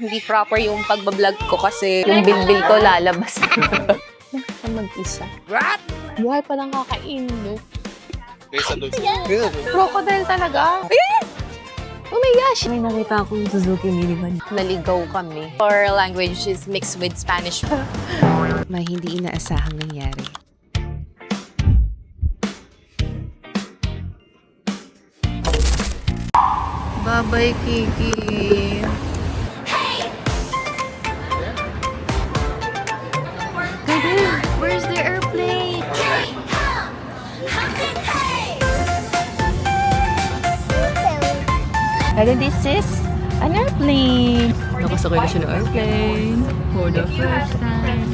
Hindi proper yung pagbablog ko kasi yung bilbil ko lalabas. Nakaka mag-isa. What? Buhay pa lang kakainin, no? Kaysa doon. Crocodile talaga. Ayan! Oh my gosh! May nakita akong Suzuki Minivan. Naligaw kami. Our language is mixed with Spanish. May hindi inaasahang nangyari. Bye-bye, Kiki. Where's the airplane? And then this is an airplane. Nakasakay na siya ng airplane for the first time.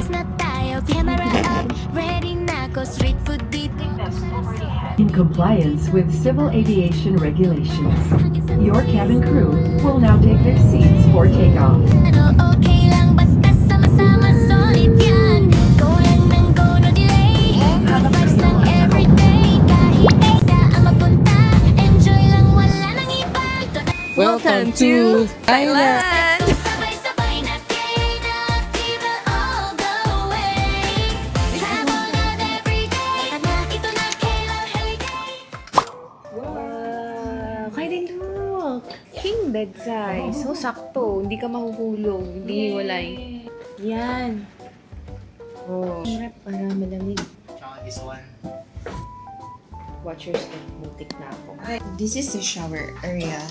In compliance with civil aviation regulations, your cabin crew will now take their seats for takeoff. Welcome to Thailand! Okay din, look. King bed size. So, sakto. Hindi ka mahuhulog. Hindi hiwalay. Yan. Oh. Hirap para malamig. Tsaka this one. Watch your step. Butik na ako. This is the shower area.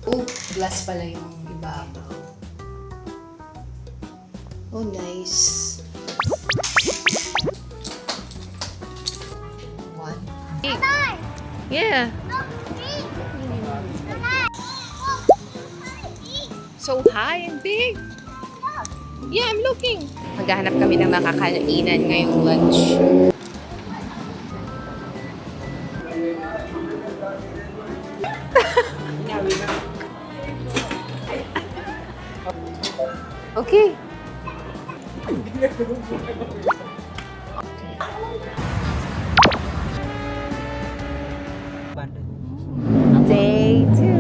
Oh, glass pala yung ibabaw. Oh, nice. One. Yeah. So high and big. Yeah, I'm looking. Maghahanap kami ng makakainan ngayong lunch. Okay. Day 2.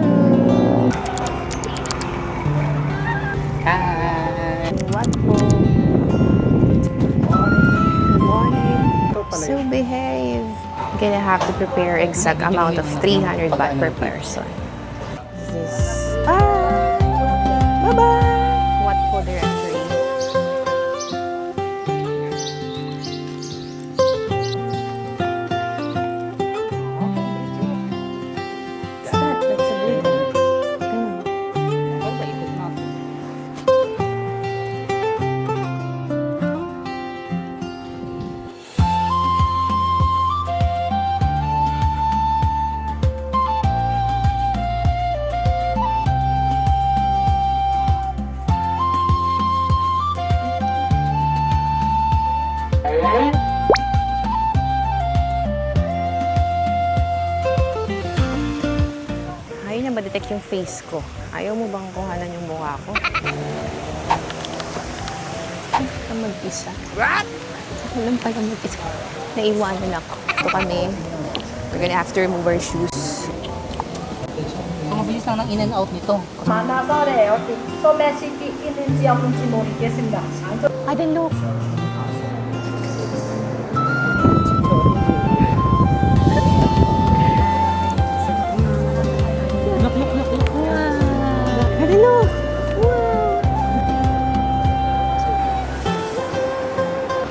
Hi. What po? Good morning. So behave. I'm gonna have to prepare exact amount of 300 baht per person. This is... Bye! Bye-bye! What po directory? That's a big one. Ayaw niya ba-detect yung face ko? Ayaw mo bang kuhanan yung mukha ko? Ka mag-isa. What? Alam pa yung mag-isa. Naiwanan ako. Ito kami. We're gonna have to remove our shoes. Ang mabilis lang ng in and out nito. 만화설에 어떤 소매식이 있는지 없는지 모르겠습니다. I didn't look. I didn't look.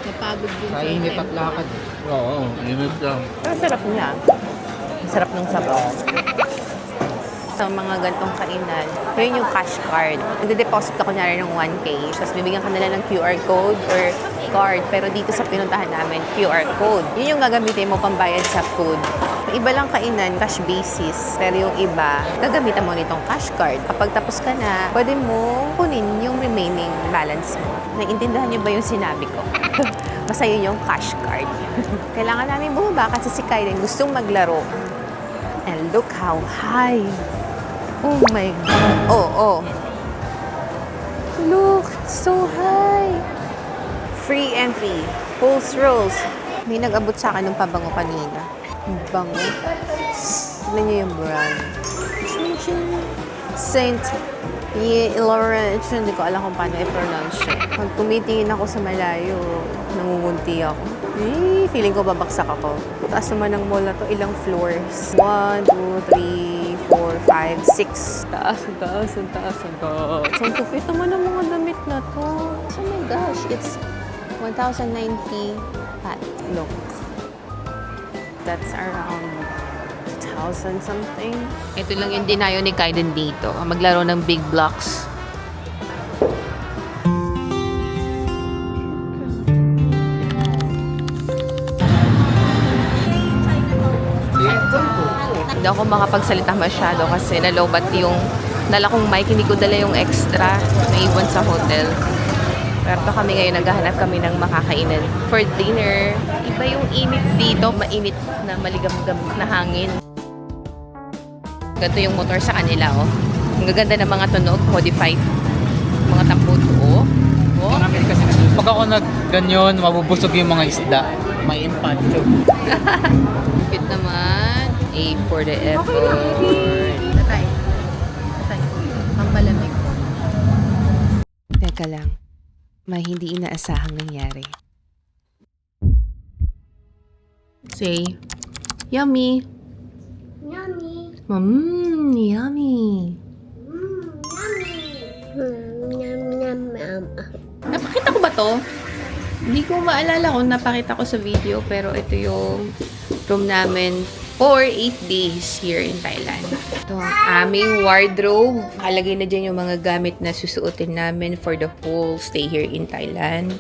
Napagod din sa Kainit at lakad. Oo, init lang. Pero sarap niya. Sarap ng sabaw. Sa mga gantong kainan, yun yung cash card. Nagde-deposit ka kunyari ng 1K, tapos bibigyan ka nila ng QR code or card. Pero dito sa pinuntahan namin, QR code. Yun yung gagamitin mo pambayad sa food. Yung iba lang kainan, cash basis. Pero yung iba, gagamitan mo nitong cash card. Kapag tapos ka na, pwede mo kunin yung remaining balance mo. Naiintindihan niyo ba yung sinabi ko? Basta yun yung cash card. Kailangan namin bumaba kasi si Kylie gustong maglaro. And look how high. Oh my God. Oh. Look, so high. Free entry. Pulse rolls. May nag-abot sa akin ng pabango kanina. Bango. Tignan niyo yung brand. Saint Lawrence, hindi ko alam kung paano i-pronounce siya. Pag tumitingin ako sa malayo, nangungunti ako. Feeling ko babaksak ako. Taas naman ng mall na to, ilang floors? 1, 2, 3, 4, 5, 6. Taas, ang taas, ang taas, ang taas. Ang kupit naman ng mga damit na to. Oh my gosh, it's 1,090 baht. Look. That's around 2,000 something. Ito lang yung dinayo ni Kaiden dito. Maglaro ng big blocks. Hindi ako makapagsalita masyado kasi nalobat yung dala kong mic. Hindi ko dala yung extra na iwan sa hotel. Pero kami ngayon, naghahanap kami ng makakainan for dinner. Iba yung init dito, mainit na maligam-gam na hangin. Ganito yung motor sa kanila, oh. Ang gaganda ng mga tunog, modified. Mga tamputo, oh. Oh. Marami kasi pag ako nag-ganyan, mabubusog yung mga isda. May impacho. Cute naman. A for the effort. Tatay. Tatay. Ang malamig. Teka lang. May hindi inaasahang nangyari. Say, yummy. Yummy. Yummy. Napakita ko ba to? Hindi ko maalala kung napakita ko sa video, pero ito yung room namin for 8 days here in Thailand. Ito ang aming wardrobe. Halagay na dyan yung mga gamit na susuotin namin for the whole stay here in Thailand.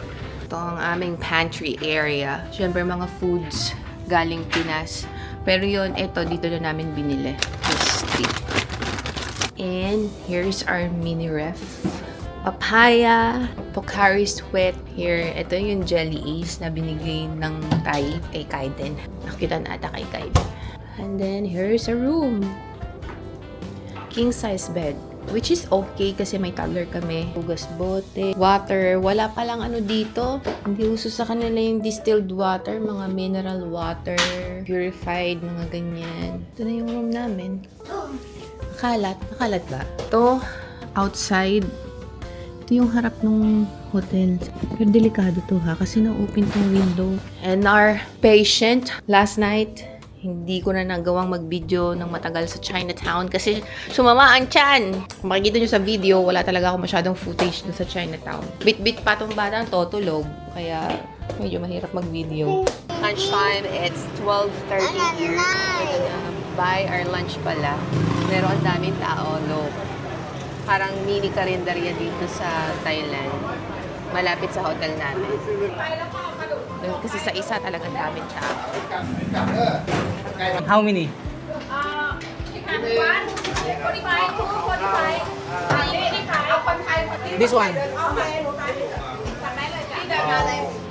Ito ang aming pantry area. Siyempre mga foods galing Pinas. Pero yun, ito dito na namin binili. This street. And here's our mini ref. Papaya, Pocari Sweat here. Ito yung Jelly Ace na binigay ng Thai kay Kaiden. Nakita na ata kay Kaiden. And then, here's a room. King size bed. Which is okay kasi may toddler kami. Hugas bote, water. Wala palang ano dito. Hindi uso sa kanila yung distilled water. Mga mineral water. Purified, mga ganyan. Ito na yung room namin. Nakalat. Nakalat ba? Ito, outside. Ito yung harap ng hotel. Pero delikado to ha, kasi na-open tong window. And our patient, last night, hindi ko na nagawang mag-video ng matagal sa Chinatown kasi sumama ang tiyan. Kung makikita nyo sa video, wala talaga ako masyadong footage dun sa Chinatown. Bit-bit pa tong batang to, tulog. Kaya medyo mahirap mag-video. Lunchtime, it's 12:30 here. We're gonna buy our lunch pala. Pero ang daming tao, look. Parang mini karinderya dito sa Thailand. Malapit sa hotel namin. Kasi sa isa talagang daming tao. How many? This one.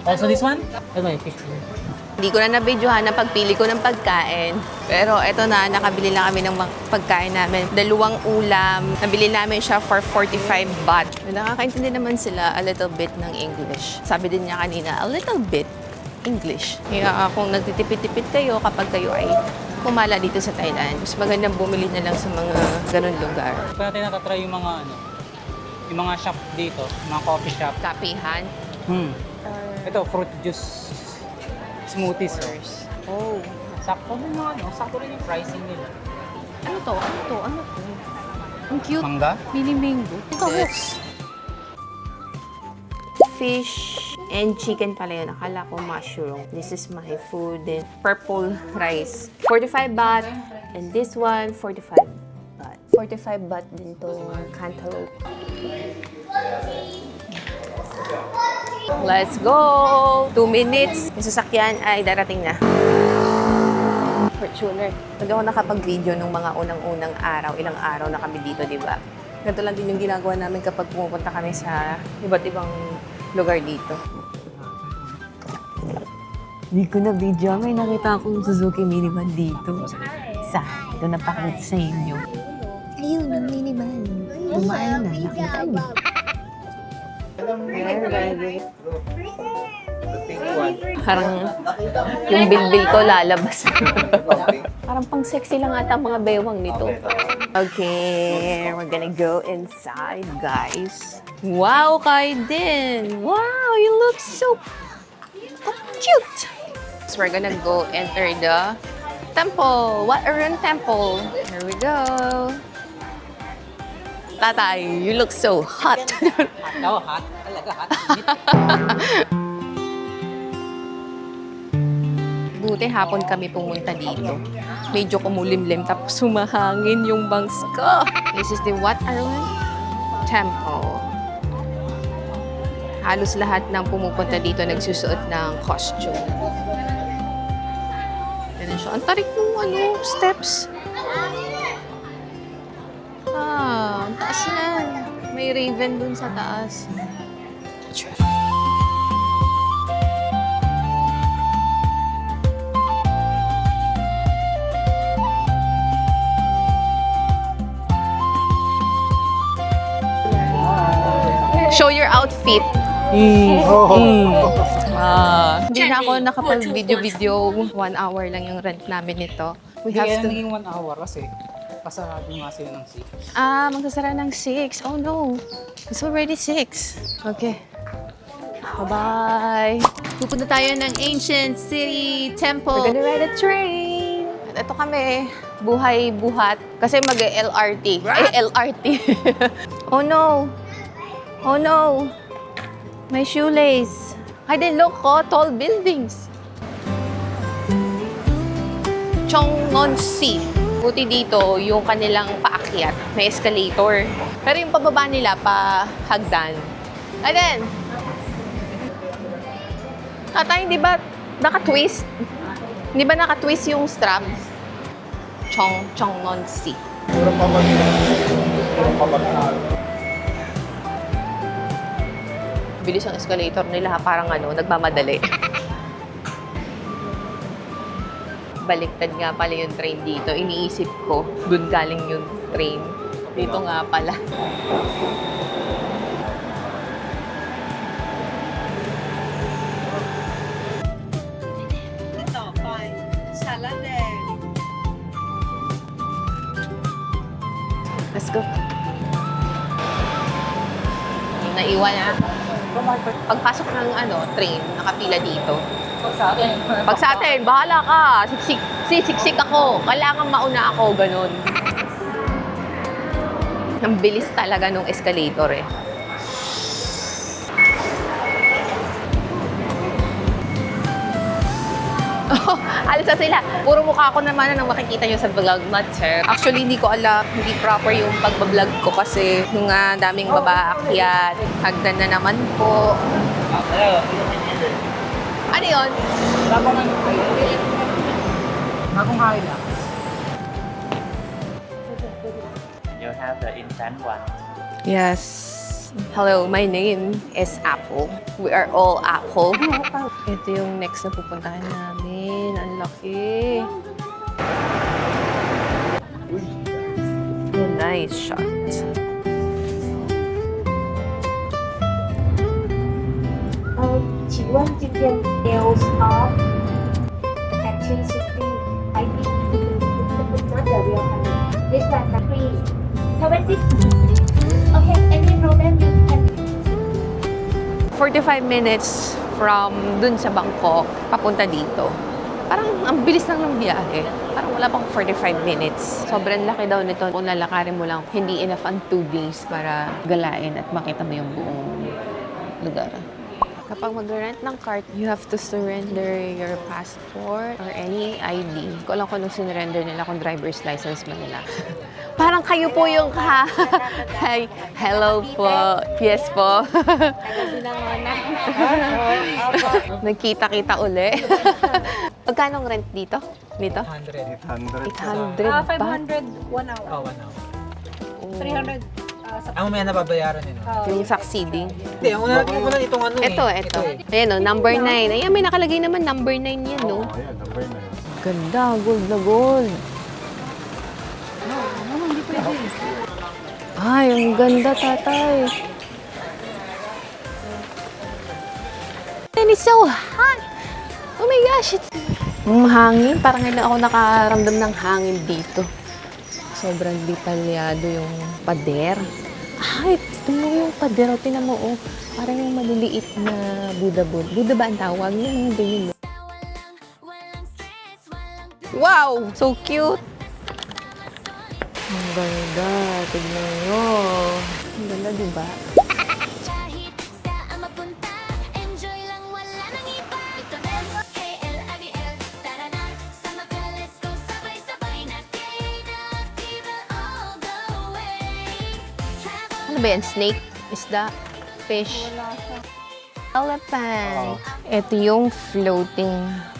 Also this one? Ito may 15. Hindi ko na nabidyohan ang pagpili ko ng pagkain. Pero eto na, nakabili na kami ng pagkain namin. 2 ulam. Nabili namin siya for 45 baht. Nakakaintindi naman sila a little bit ng English. Sabi din niya kanina, a little bit English. Kaya kung nagtitipid-tipid kayo kapag kayo ay pumala dito sa Thailand, mas magandang bumili na lang sa mga ganun lugar. Kung natin natatry yung mga yung mga shop dito, mga coffee shop. Kapihan. Ito, fruit juice smoothies. Oh. Sakto din yung sakto rin yung pricing nila. Ano to? Ano to? Ano to? Ang cute. Mangga? Mini mango. This. Fish and chicken pala yun. Akala ko mushroom. This is my food. Then purple rice. 45 baht. And this one, 45 baht. 45 baht din to cantaloupe. Let's go! 2 minutes. Yung sasakyan ay darating na. Fortuner. Pag ako nakapag-video nung mga unang-unang araw, ilang araw na kami dito, di ba? Ganito lang din yung ginagawa namin kapag pumupunta kami sa iba't ibang lugar dito. Hindi ko na video. May nakita akong Suzuki minivan dito. Isa. Ito napakita sa inyo. Ayun, ang minivan. Dumaan na. Nakita niyo. Parang yung bilbil ko lalabas. Parang pang sexy lang ata ang mga bewang nito. Okay, we're gonna go inside, guys. Wow, Kaiden! Wow, you look so cute! So we're gonna go enter the temple. What Arun temple? Here we go. Tatay, you look so hot. Hot. Talaga hot. Buti hapon kami pumunta dito. Medyo kumulimlim tapos humahangin yung bangs ko. This is the Wat Arun Temple. Halos lahat ng pumupunta dito nagsusuot ng costume. Ganun siya. Ang tarik ng steps. Ang taas na. May raven dun sa taas. Show your outfit. Hindi na ako nakapag-video-video. 1 hour lang yung rent namin nito. We Hindi have kaya to... naging 1 hour kasi pasarado nga sila ng 6. Magsasara ng 6. Oh no. It's already 6. Okay. Bye-bye. Pupunta tayo ng Ancient City Temple. We're gonna ride a train. At ito kami. Buhay-buhat. Kasi mag-LRT. LRT. Oh no. Oh no. My shoelace. Ay, then look, tall buildings. Cheongnon-si. Buti dito, yung kanilang paakyat, may escalator. Pero yung pababa nila, pa hagdan. Ay, then. Tatay, di ba naka-twist? Di ba naka-twist yung strap? Cheongnon-si. Bilis ang escalator nila, parang nagmamadali. Baliktad nga pala yung train dito. Iniisip ko, dun galing yung train. Dito nga pala. Let's go. Yung naiwan pagpasok ng train, nakapila dito. Pag sa atin, bahala ka. Siksik ako. Kailangan mauna ako, ganun. Ang bilis talaga nung escalator eh. Oh, alis na sila. Puro mukha ko naman nang makikita nyo sa vlog sir. Actually, hindi ko alam. Hindi proper yung pagbablog ko kasi nung daming babaakyat. Hagdan na naman po. Ano yun? Bagong hari lang. You have the instant one. Yes. Hello, my name is Apple. We are all Apple. Ito yung next na pupuntahan namin. Ang laki. Nice shot. Nails of Action City. I think not the real honey. This one the free. Okay, any problem you can 45 minutes from dun sa Bangkok, papunta dito. Parang ang bilis lang ng biyahe. Parang wala pang 45 minutes. Sobrang laki daw nito. Kung lalakarin mo lang, hindi enough ang 2 days para galain at makita mo yung buong lugar. Kapag mag-rent ng cart, you have to surrender your passport or any ID. Hindi ko alam kung anong sinurrender nila, kung driver's license man nila. Parang kayo po yung Hi. Hello po. Yes po. Nagkita-kita uli. Magkano ang rent dito? Dito? 800. 800 ba? 500 1 hour. Oh, 1 hour. 300 Ang may nababayaran yun. Yung succeeding. Hindi, ang una itong Ito. Ayan o, number 9. Ayan, may nakalagay naman number 9 yan, no? Ayan, number 9. Ganda, gold na gold. Ay, ang ganda, tatay. And it's so hot. Oh my gosh, Ang hangin, parang ngayon lang ako nakaramdam ng hangin dito. Sobrang detalyado yung pader. Ay, tingnan mo yung pader. Tingnan mo, oh. Parang yung maliliit na Buddha-Buddha. Buddha ba ang tawag? Yung ganyan. Wow! So cute! Ang ganda. Tignan nyo. Ang ganda, diba? Ano ba yan? Snake? Isda? Fish? Elephant. Ito yung floating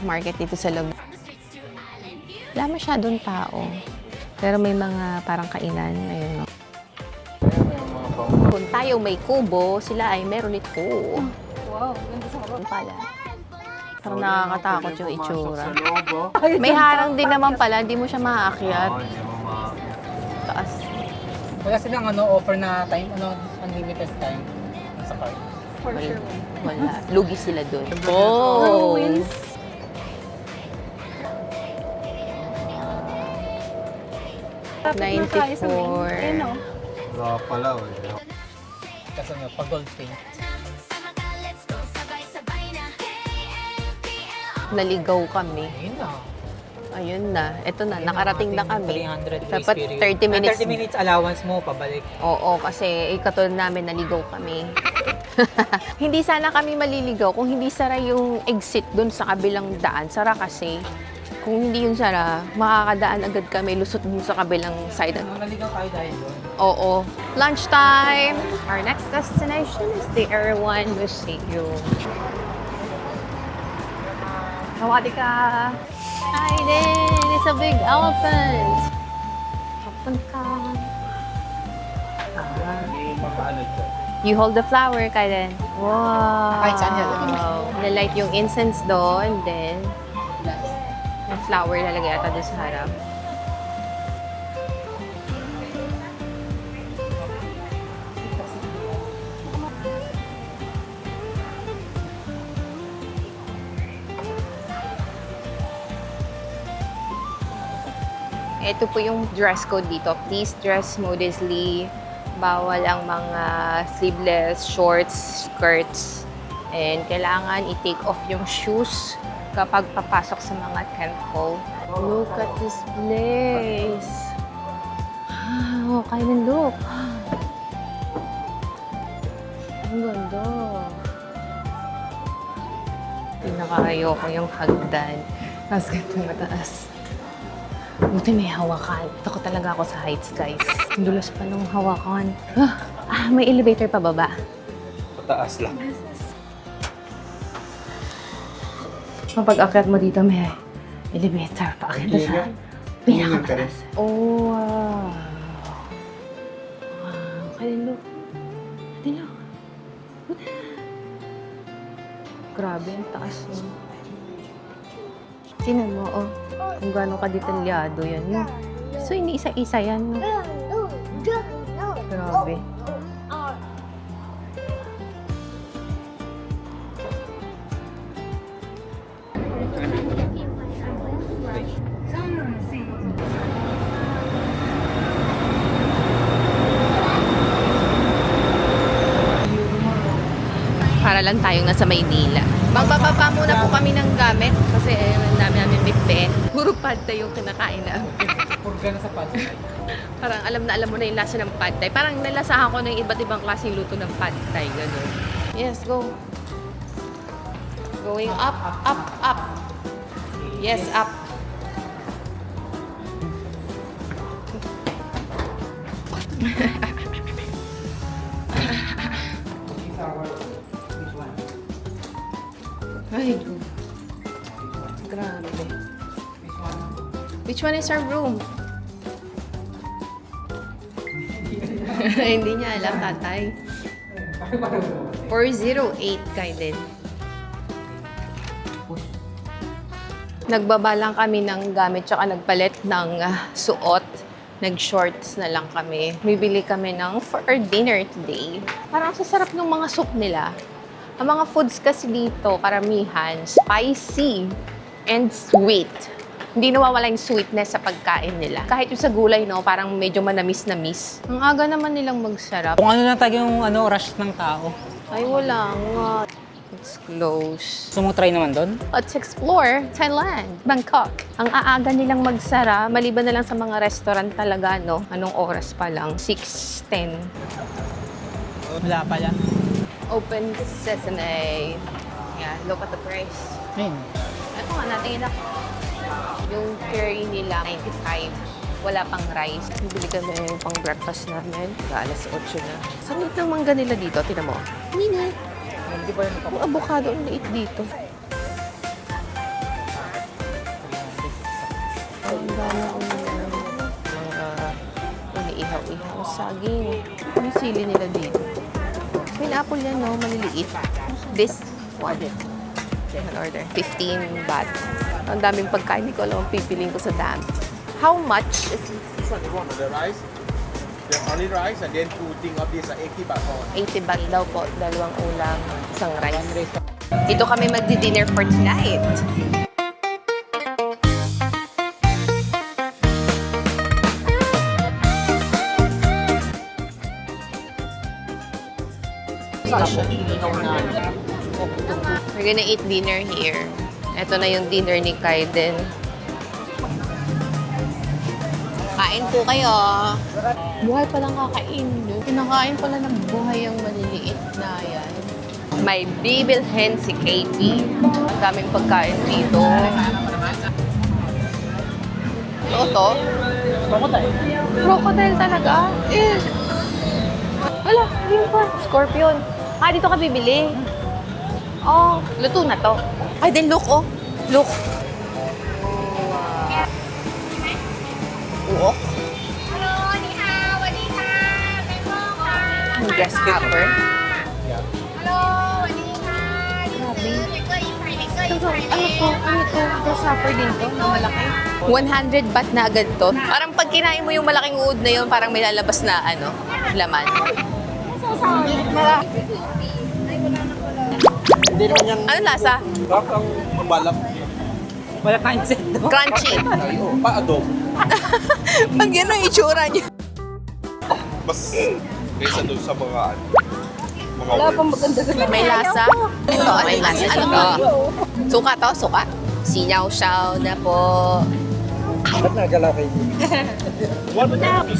market dito sa loob. Wala masyadong tao. Pero may mga parang kainan. Ayun, no? Kung tayo may kubo, sila ay meron ito. Wow, ganda sa pala. Parang nakakatakot yung itsura. May harang din naman pala, hindi mo siya maaakyat. Taas. Wala silang offer na time, unlimited time sa card. Wala. Lugi sila doon. Oh! 94. Wala pala Kasi pag gold paint. Naligaw kami. Ayun na. Ayun na. Ito na. Nakarating na kami. 300 Dapat 30 minutes. 30 minutes allowance mo, pabalik. Oo, kasi katulad namin, naligaw kami. Hindi sana kami maliligaw kung hindi sara yung exit dun sa kabilang daan. Sara kasi. Kung hindi yung sara, makakadaan agad kami, lusot dun sa kabilang side. Naligaw tayo dahil doon. Oo. Lunchtime! Our next destination is the Erewhon Museum. Hawati ka! Hi din! It's a big elephant! Kapag ka! You hold the flower, Kaiden. Wow! Ay, saan yan? Nalight yung incense doon, then yung flower lalagay ata doon sa harap. Ito po yung dress code dito. Please dress modestly. Bawal ang mga sleeveless, shorts, skirts. And kailangan i-take off yung shoes kapag papasok sa mga temple. Look at this place. Wow, Kaiden, look. Ang ganda. Pinaka-ayoko yung hagdan. Tapos ganito mataas. Buti may hawakan. Takot talaga ako sa heights, guys. Ang dulas pa ng hawakan. May elevator pa baba. Pataas lang. Kapag akyat mo dito, may elevator pa. Akyat sa pinakataas. Oh, wow. Wow. Kaiden, look. Kaiden, look. Grabe, ang taas mo. Tingnan mo, oh. Kung gano'ng kadetalyado yan, no? So, hindi isa-isa yan, no? Grabe. Para lang tayong nasa Maynila. Magbababa muna po kami ng gamit kasi ang dami namin bife. Puro pad thai yung kinakain namin. Purga na sa pad. Parang alam mo na yung lasa ng pad thai. Parang nalasahan ko na yung iba't ibang klaseng luto ng pad thai. Ganun. Yes, go. Going up, up, up. Yes, up. Ay, grabe. Which one is our room? Hindi niya alam, tatay. 408 Kaiden. Nagbaba lang kami ng gamit tsaka nagpalit ng suot. Nag-shorts na lang kami. Bibili kami ng for our dinner today. Parang sasarap ng mga soup nila. Ang mga foods kasi dito, karamihan, spicy. and sweet. Hindi nawawala yung sweetness sa pagkain nila. Kahit yung sa gulay, no, parang medyo manamis-namis. Ang aga naman nilang magsarap. Kung ano lang tayo yung rush ng tao. Ay, wala nga. It's close. Gusto mo try naman doon? Let's explore Thailand, Bangkok. Ang aaga nilang magsara, maliban na lang sa mga restaurant talaga, no? Anong oras pa lang? 6:10. Wala pa yan. Open sesame. Yeah, look at the price. Ayun. Ito nga, natingin ako. Yung curry nila, 95. Wala pang rice. Bibili kami yung pang breakfast namin. Alas 8 na. Saan yung mangga nila dito? Tingnan mo. Mini. Hindi pa yun. Ang avocado, ang liit dito. Ang dami ko mga iniihaw-ihaw. Saging. Yung sili nila dito. Pineapple yan, no? Maliliit. This one. An order. 15 baht. Ang daming pagkain. Hindi ko alam ang pipiliin ko sa dami. How much is This one, you want the rice? The only rice and then two thing of this 80 baht all. 80 baht daw po. Dalawang ulam, isang rice. Dito kami magdi-dinner for tonight. We're gonna eat dinner here. Ito na yung dinner ni Kaiden. Kain po kayo. Buhay pa lang kakain. Pinakain pala ng buhay ang maliliit na yan. May bibilhin si Katie. Ang daming pagkain dito. Ano to? Crocodile. Crocodile talaga? Eh. Wala, yun pa. Scorpion. Ah, dito ka bibili. Oh, luto na to. Ay, then look, oh. Look. Uok. Grasshopper. Ano to? Grasshopper din to, na malaki. 100 baht na agad to. Parang pag kinain mo yung malaking uod na yun, parang may lalabas na, laman. Hindi naman yan. Ano lasa? Ang balap. Wala tayong insect doon. Crunchy. Tayo. Pa-adobo. Pag yan ang itsura niya. Mas kaysa doon sa mga wala pang maganda. May lasa. Ito, may lasa. Ano to? Suka to? Suka? Sinyaw-shaw na po. Ba't nagala kayo?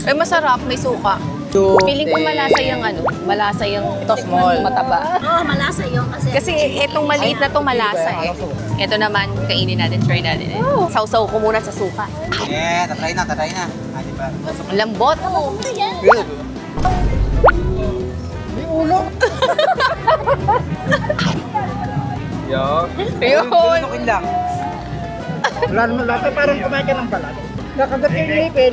Ay, masarap. May suka. Feeling ko malasa yung malasa yung Ito, small. mataba. Oo, malasa yun kasi. Kasi itong maliit na to malasa eh. Ito naman, kainin natin, try natin eh. Sausaw ko muna sa suka. Yeah, tatry na. Ah, diba? Ang lambot. Good. Yeah. Ayun. Tunukin lang. Wala naman lahat. Parang kumain ka ng balat. Nakagat yung ngipin.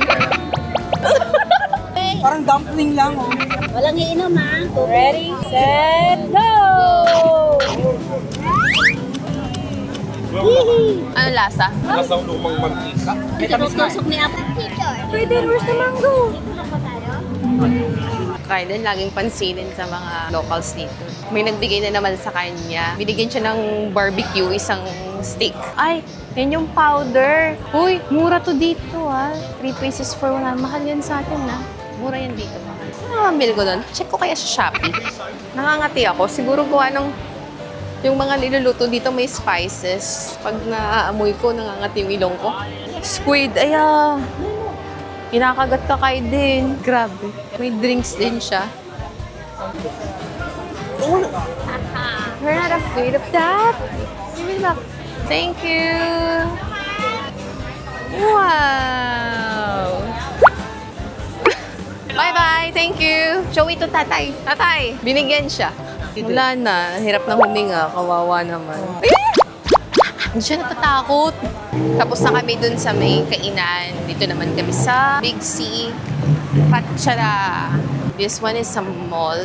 Parang dumpling lang, oh. Walang iinom ha. Ready, set, go! Ano lasa? Nasa lumang mantika. Tusok ni Apo. Pwede, where's the mango? Kaya din laging pansinin sa mga locals dito. May nagbigay na naman sa kanya. Binigyan siya ng barbecue, isang stick. Ay, yan yung powder. Uy, mura to dito 3 pieces for 1. Mahal yan sa atin Mura yan dito. Namamili ko doon. Check ko kaya sa Shopee. Nangangati ako. Siguro gawa ng yung mga niluluto dito may spices. Pag naaamoy ko, nangangati yung ilong ko. Squid, kinakagat ka kay din. Grabe. May drinks din siya. We're not afraid of that. Thank you. Wow. Bye-bye. Thank you. Show it to tatay. Tatay, binigyan siya. Wala na. Hirap na huminga. Kawawa naman. Hindi siya natatakot. Tapos na kami dun sa may kainan. Dito naman kami sa Big C. Patchara. This one is a mall.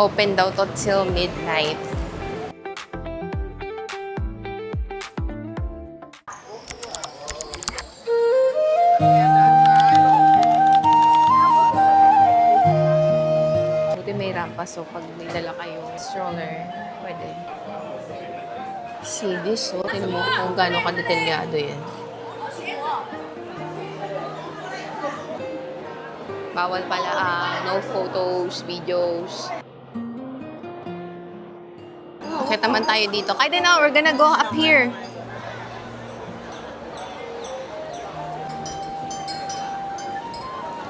Open daw to till midnight. Buti may rampa, so pag may dala kayong stroller, pwede. See this, oh. Tingnan mo kung gaano ka-detalyado yan. Bawal pala no photos, videos. Okay naman tayo dito. Kaya na, we're gonna go up here.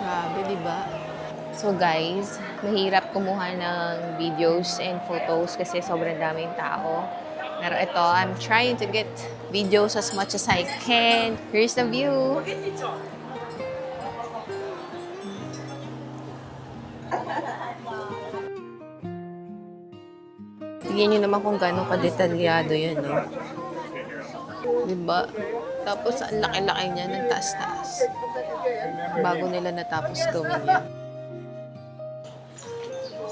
Grabe, diba? So guys, mahirap kumuha ng videos and photos kasi sobrang daming tao. Pero ito, I'm trying to get videos as much as I can. Here's the view. Tingnan nyo naman kung gaano ka-detalyado yan, no? Diba? Tapos, ang laki-laki niya ng taas-taas. Bago nila natapos gawin yan.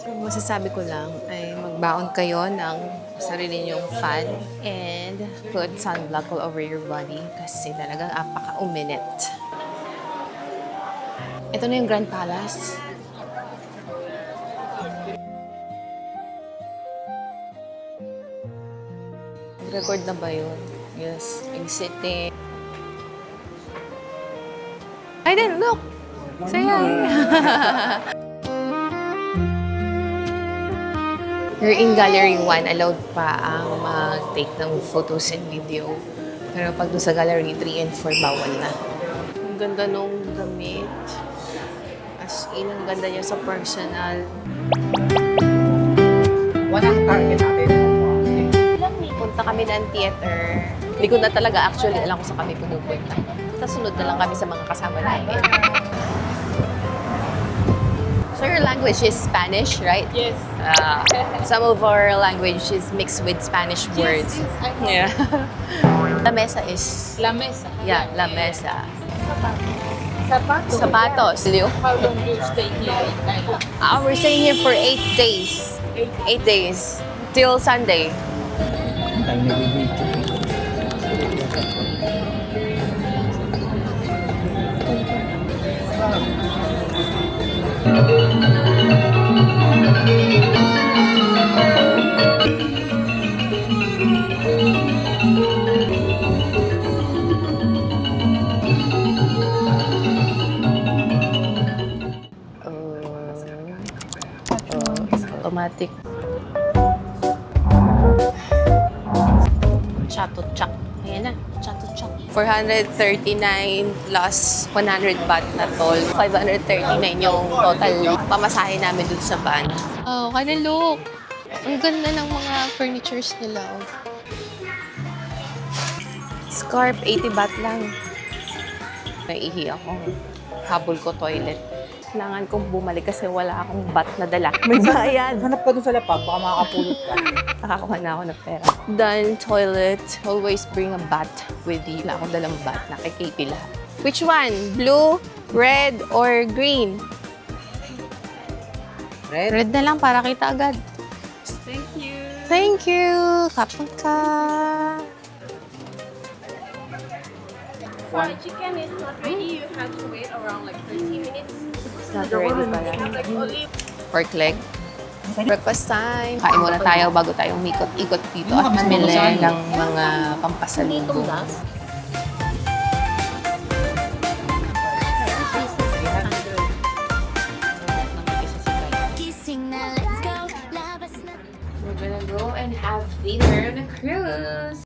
Masasabi ko lang ay magbaon kayo ng sarili niyong fan and put sunblock all over your body kasi talagang apaka-uminit. Ito na yung Grand Palace. Record na ba yun? Yes, exiting. I didn't look! Sayang! Here in Gallery 1, allowed pa ang mag-take ng photos and video. Pero pag doon sa Gallery 3 and 4, bawal na. Ang ganda nung damit. As in, ang ganda niya sa personal. Walang target natin. Punta kami ng theater. Hindi ko na talaga actually alam kung saan kami pupunta. Kasunod na lang kami sa mga kasama namin. So your language is Spanish, right? Yes. Some of our language is mixed with Spanish words. Yeah. La mesa is... La mesa. Yeah, la mesa. Zapatos. Sapatos. Leo. How long do you stay here in Thailand? We're staying here for 8 days. 8 days. Till Sunday. Automatic. Chatuchak. Ayan na, chatuchak. 439 plus 100 baht na toll. 539 yung total pamasahe namin dun sa van. Oh, kaya look. Ang ganda ng mga furnitures nila. Oh. Scarf, 80 baht lang. Naihi ako. Habol ko toilet. Kailangan kong bumalik kasi wala akong bat na dala. May bayad. Hanap ka dun sa lapag, baka makakapulot ka. Nakakuha na ako ng pera. Then, toilet. Always bring a bat with you. Wala akong dalang bat. NakikAP lahat. Which one? Blue, red, or green? Red? Red na lang para kita agad. Thank you. Thank you! Kapag ka! Fried chicken is not ready. You have to wait around like 30 minutes. It's not ready pala. Like olive. Pork leg. Breakfast time. Kain muna tayo bago tayong ikot-ikot dito at bumili ng mga pampasalubong. We're gonna go and have dinner on a cruise.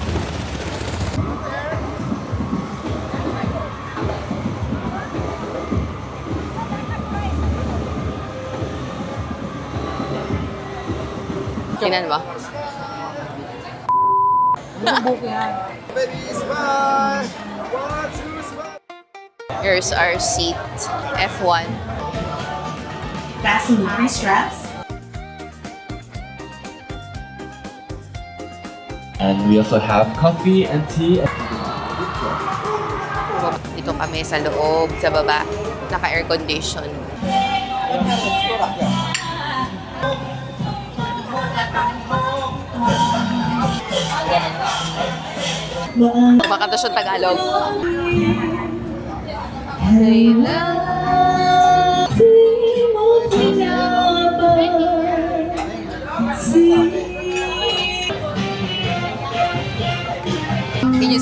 Tingnan mo. Here's our seat, F1. Fasten the three straps. And we also have coffee and tea. Dito kami sa loob, sa baba. Naka-air condition. Kumakanta siya Tagalog.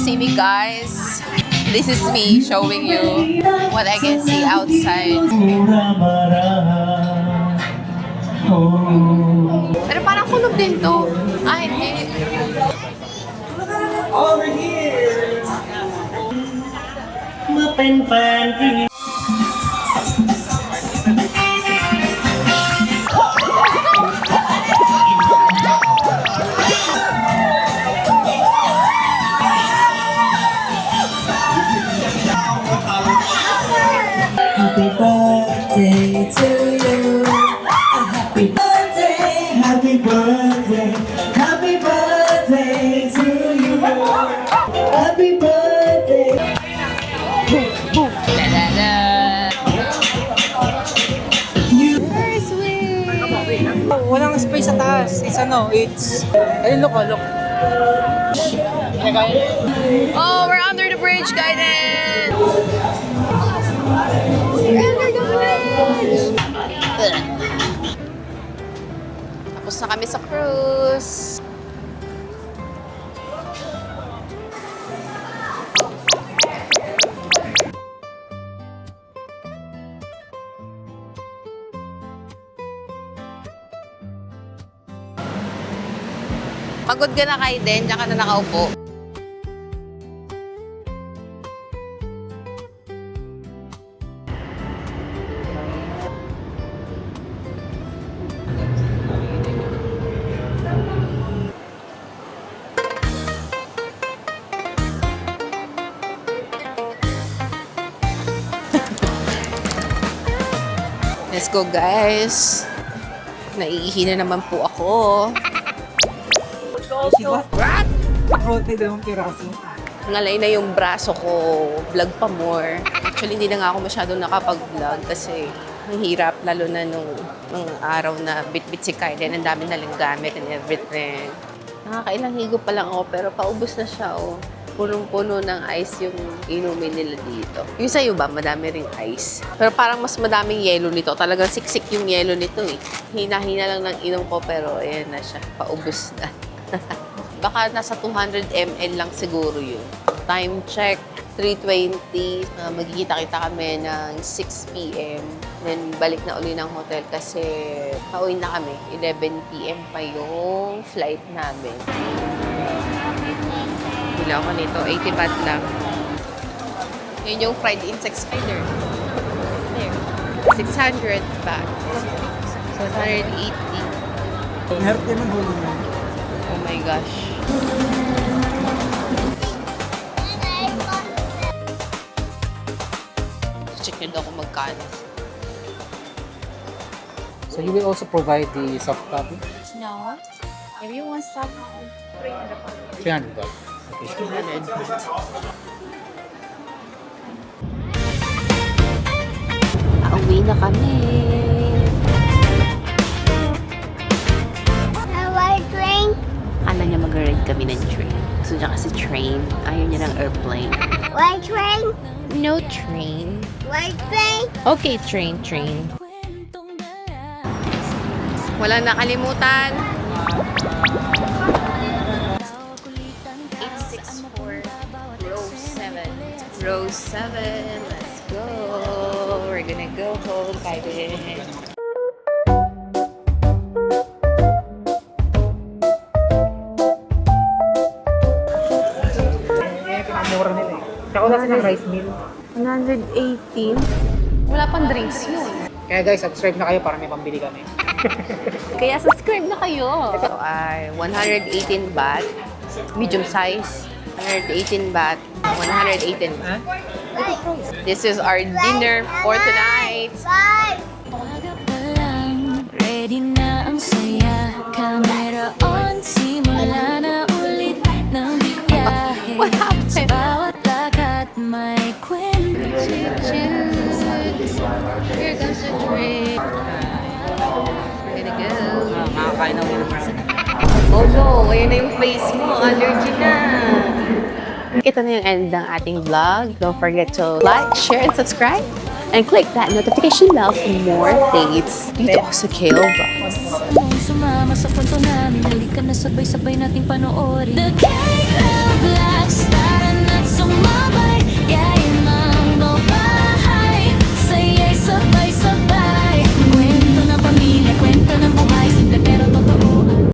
see me, guys? This is me showing you what I can see outside. Pero parang kulog din to. Ah, hindi. Happy birthday to you. Happy birthday, happy birthday, happy birthday to you. Happy birthday. Walang space sa taas. It's ayun, look. Oh, we're under the bridge, guys! We're under the bridge! Tapos na kami sa cruise. Pagod ka na kayo din, diyan ka na nakaupo. Let's go, guys. Naiihi na naman po ako. Rote daw ang piraso. Ngalay na yung braso ko. Vlog pa more. Actually, hindi na nga ako masyadong nakapag-vlog kasi ang hirap, lalo na nung araw na bit-bit si Kaiden. Ang dami nalang gamit and everything. Nakakailang higop pa lang ako pero paubos na siya. Oh. Punong-puno ng ice yung inumin nila dito. Yung sa'yo ba, madami ring ice. Pero parang mas madaming yelo nito. Talagang siksik yung yelo nito eh. Hina-hina lang ng inom ko pero ayan na siya. Paubos na. Baka nasa 200 ml lang siguro yun. Time check, 3:20. Magkikita-kita kami ng 6 p.m. Then balik na uli ng hotel kasi pauwi na kami. 11 p.m. pa yung flight namin. Bila ko nito, 80 baht lang. Yun yung fried insect spider. There. 600 baht. So, 180. Meron din ang huli niya. Oh my gosh. Check nyo daw kung magkano. So you will also provide the soft copy? No. If you want stuff, 300 baht. Okay. 200 baht. Pauwi na kami. Akala niya mag-ride kami ng train. Gusto niya kasi train. Ayaw niya ng airplane. Why train? No train. Why train? Okay, train. Walang nakalimutan. 864 row 7. Row 7. Let's go. We're gonna go home, baby. Mura nila eh. Tsaka wala silang rice meal. 118. Wala pang drinks yun. Kaya guys, subscribe na kayo para may pambili kami. Kaya subscribe na kayo. Ito ay 118 baht. Medium size. 118 baht. 118 baht. This is our dinner for tonight. Bye! Ready na ang saya. Camera on, simula na ulit ng biyahe. What happened? Bawat lakad may kwento. Here comes the train. We're gonna go. Makakain na ulit. Oh no, ayun na yung face mo. Allergy na. Ito na yung end ng ating vlog. Don't forget to like, share, and subscribe. And click that notification bell for more updates dito sa KL Vlogs. Sumama sa kwento namin, halika na sabay-sabay nating panoorin. The KL Vlogs, tara na. lumamay. Yeah,